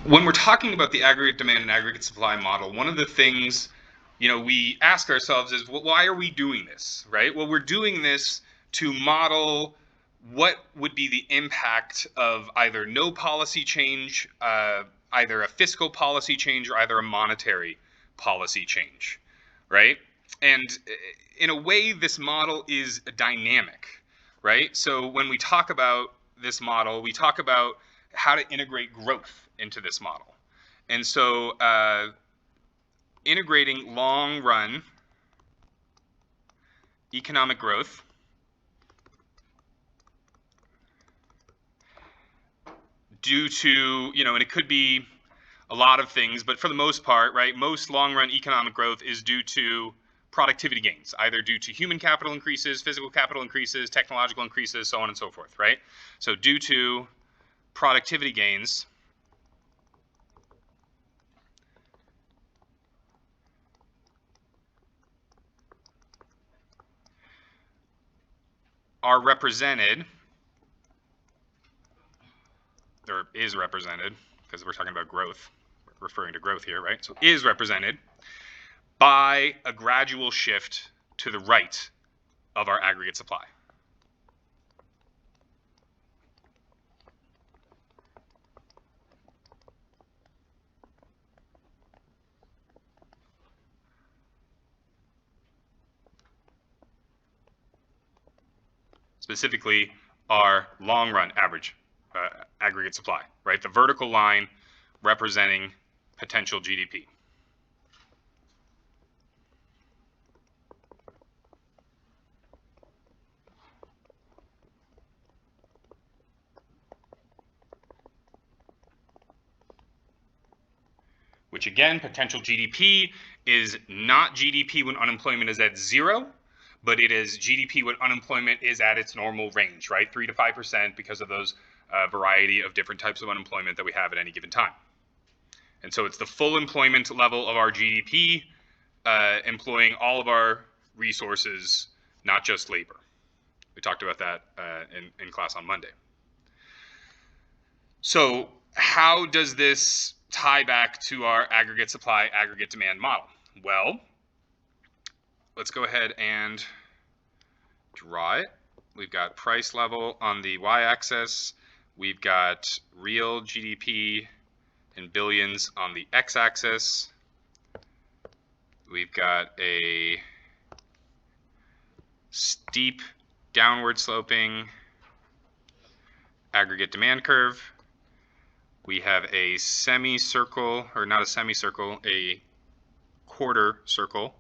when we're talking about the aggregate demand and aggregate supply model, one of the things we ask ourselves is, well, why are we doing this, right? Well, we're doing this to model what would be the impact of either no policy change, either a fiscal policy change, or either a monetary policy change, right? And in a way, this model is dynamic, right? So when we talk about this model, we talk about how to integrate growth into this model. And so integrating long-run economic growth due to, and it could be a lot of things, but for the most part, right, most long-run economic growth is due to productivity gains, either due to human capital increases, physical capital increases, technological increases, so on and so forth, right? So due to productivity gains, are represented, or is represented, because we're talking about growth, we're referring to growth here, right? So is represented by a gradual shift to the right of our aggregate supply. Specifically, our long-run average aggregate supply, right? The vertical line representing potential GDP. Which again, potential GDP is not GDP when unemployment is at 0, but it is GDP when unemployment is at its normal range, right? 3 to 5% because of those variety of different types of unemployment that we have at any given time. And so it's the full employment level of our GDP, employing all of our resources, not just labor. We talked about that in class on Monday. So how does this tie back to our aggregate supply, aggregate demand model? Well, let's go ahead and draw it. We've got price level on the y-axis. We've got real GDP in billions on the x-axis. We've got a steep downward sloping aggregate demand curve. We have a semicircle, or not a semicircle, a quarter circle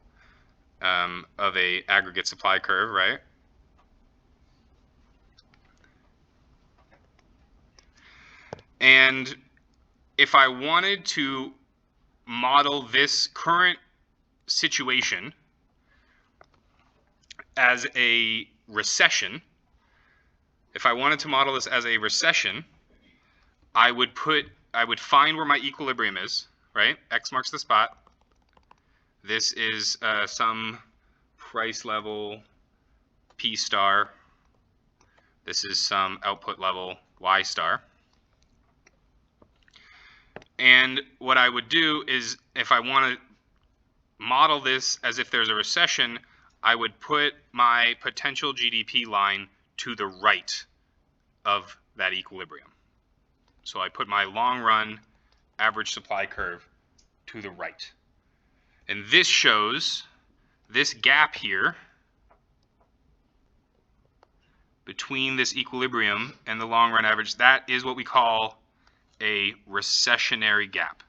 of a aggregate supply curve, right? And if I wanted to model this current situation as a recession, if I wanted to model this as a recession, I would find where my equilibrium is, right? X marks the spot. This is some price level P star. This is some output level Y star. And what I would do is, if I want to model this as if there's a recession, I would put my potential GDP line to the right of that equilibrium. So I put my long run average supply curve to the right. And this shows this gap here between this equilibrium and the long run average. That is what we call a recessionary gap.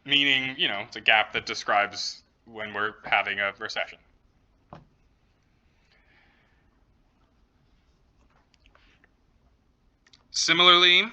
Meaning, it's a gap that describes when we're having a recession. Similarly,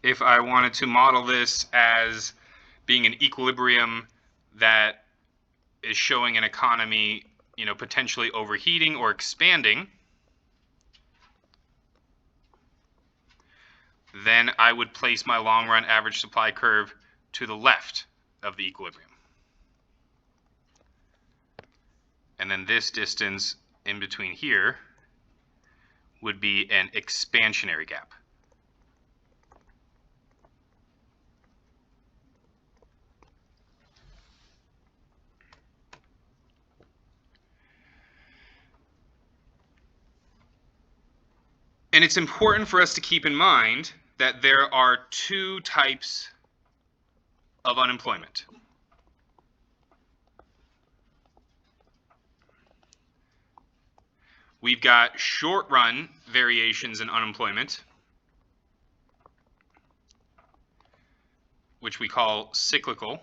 if I wanted to model this as being an equilibrium that is showing an economy, potentially overheating or expanding, then I would place my long-run average supply curve to the left of the equilibrium. And then this distance in between here would be an expansionary gap. And it's important for us to keep in mind that there are two types of unemployment. We've got short-run variations in unemployment, which we call cyclical,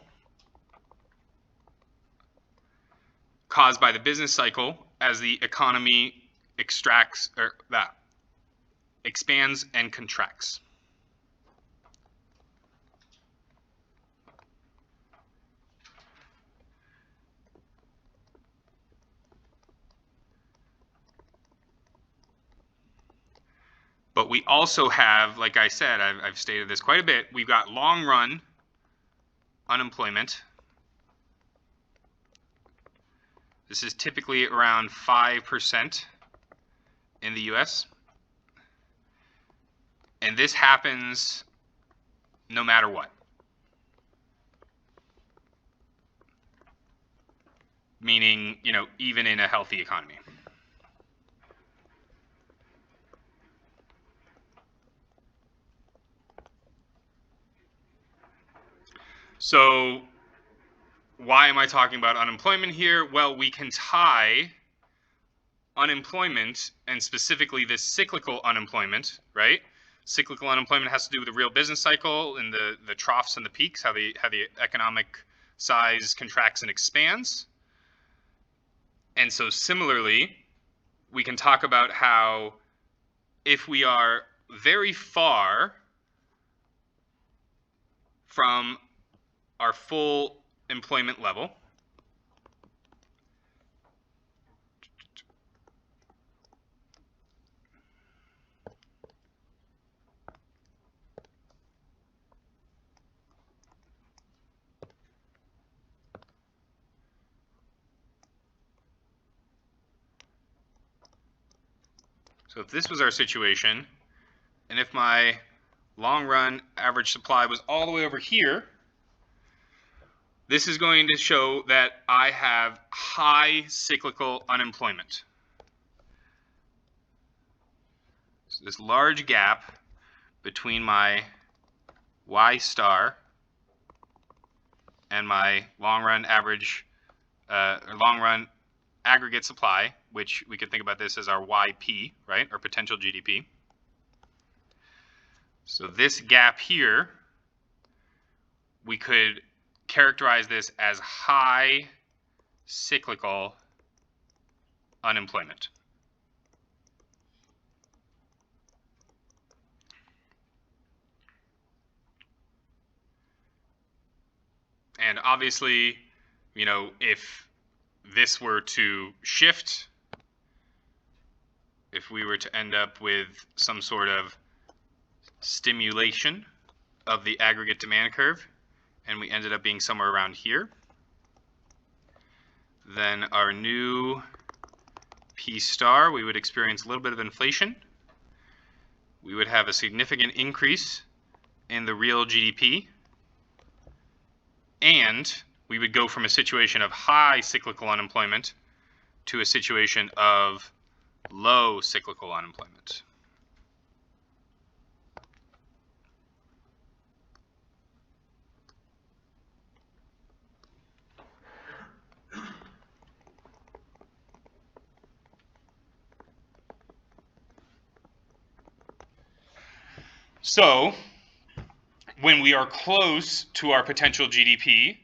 caused by the business cycle as the economy expands and contracts. But we also have, like I said, I've stated this quite a bit, we've got long-run unemployment. This is typically around 5% in the US. And this happens no matter what. Meaning, even in a healthy economy. So why am I talking about unemployment here? Well, we can tie unemployment, and specifically this cyclical unemployment, right? Cyclical unemployment has to do with the real business cycle and the troughs and the peaks, how the economic size contracts and expands. And so similarly, we can talk about how if we are very far from our full employment level, so if this was our situation, and if my long-run average supply was all the way over here, this is going to show that I have high cyclical unemployment. So this large gap between my Y star and my long-run average, or long-run aggregate supply, which we could think about this as our YP, right, or potential GDP. So this gap here, we could characterize this as high cyclical unemployment. And obviously, if this were to shift, if we were to end up with some sort of stimulation of the aggregate demand curve, and we ended up being somewhere around here, then our new P star, we would experience a little bit of inflation. We would have a significant increase in the real GDP, and we would go from a situation of high cyclical unemployment to a situation of low cyclical unemployment. So when we are close to our potential GDP,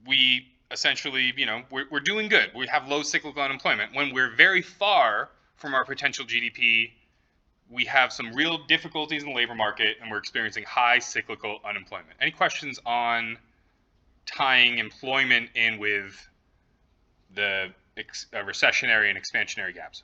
we essentially, we're doing good. We have low cyclical unemployment. When we're very far from our potential GDP, we have some real difficulties in the labor market, and we're experiencing high cyclical unemployment. Any questions on tying employment in with the recessionary and expansionary gaps?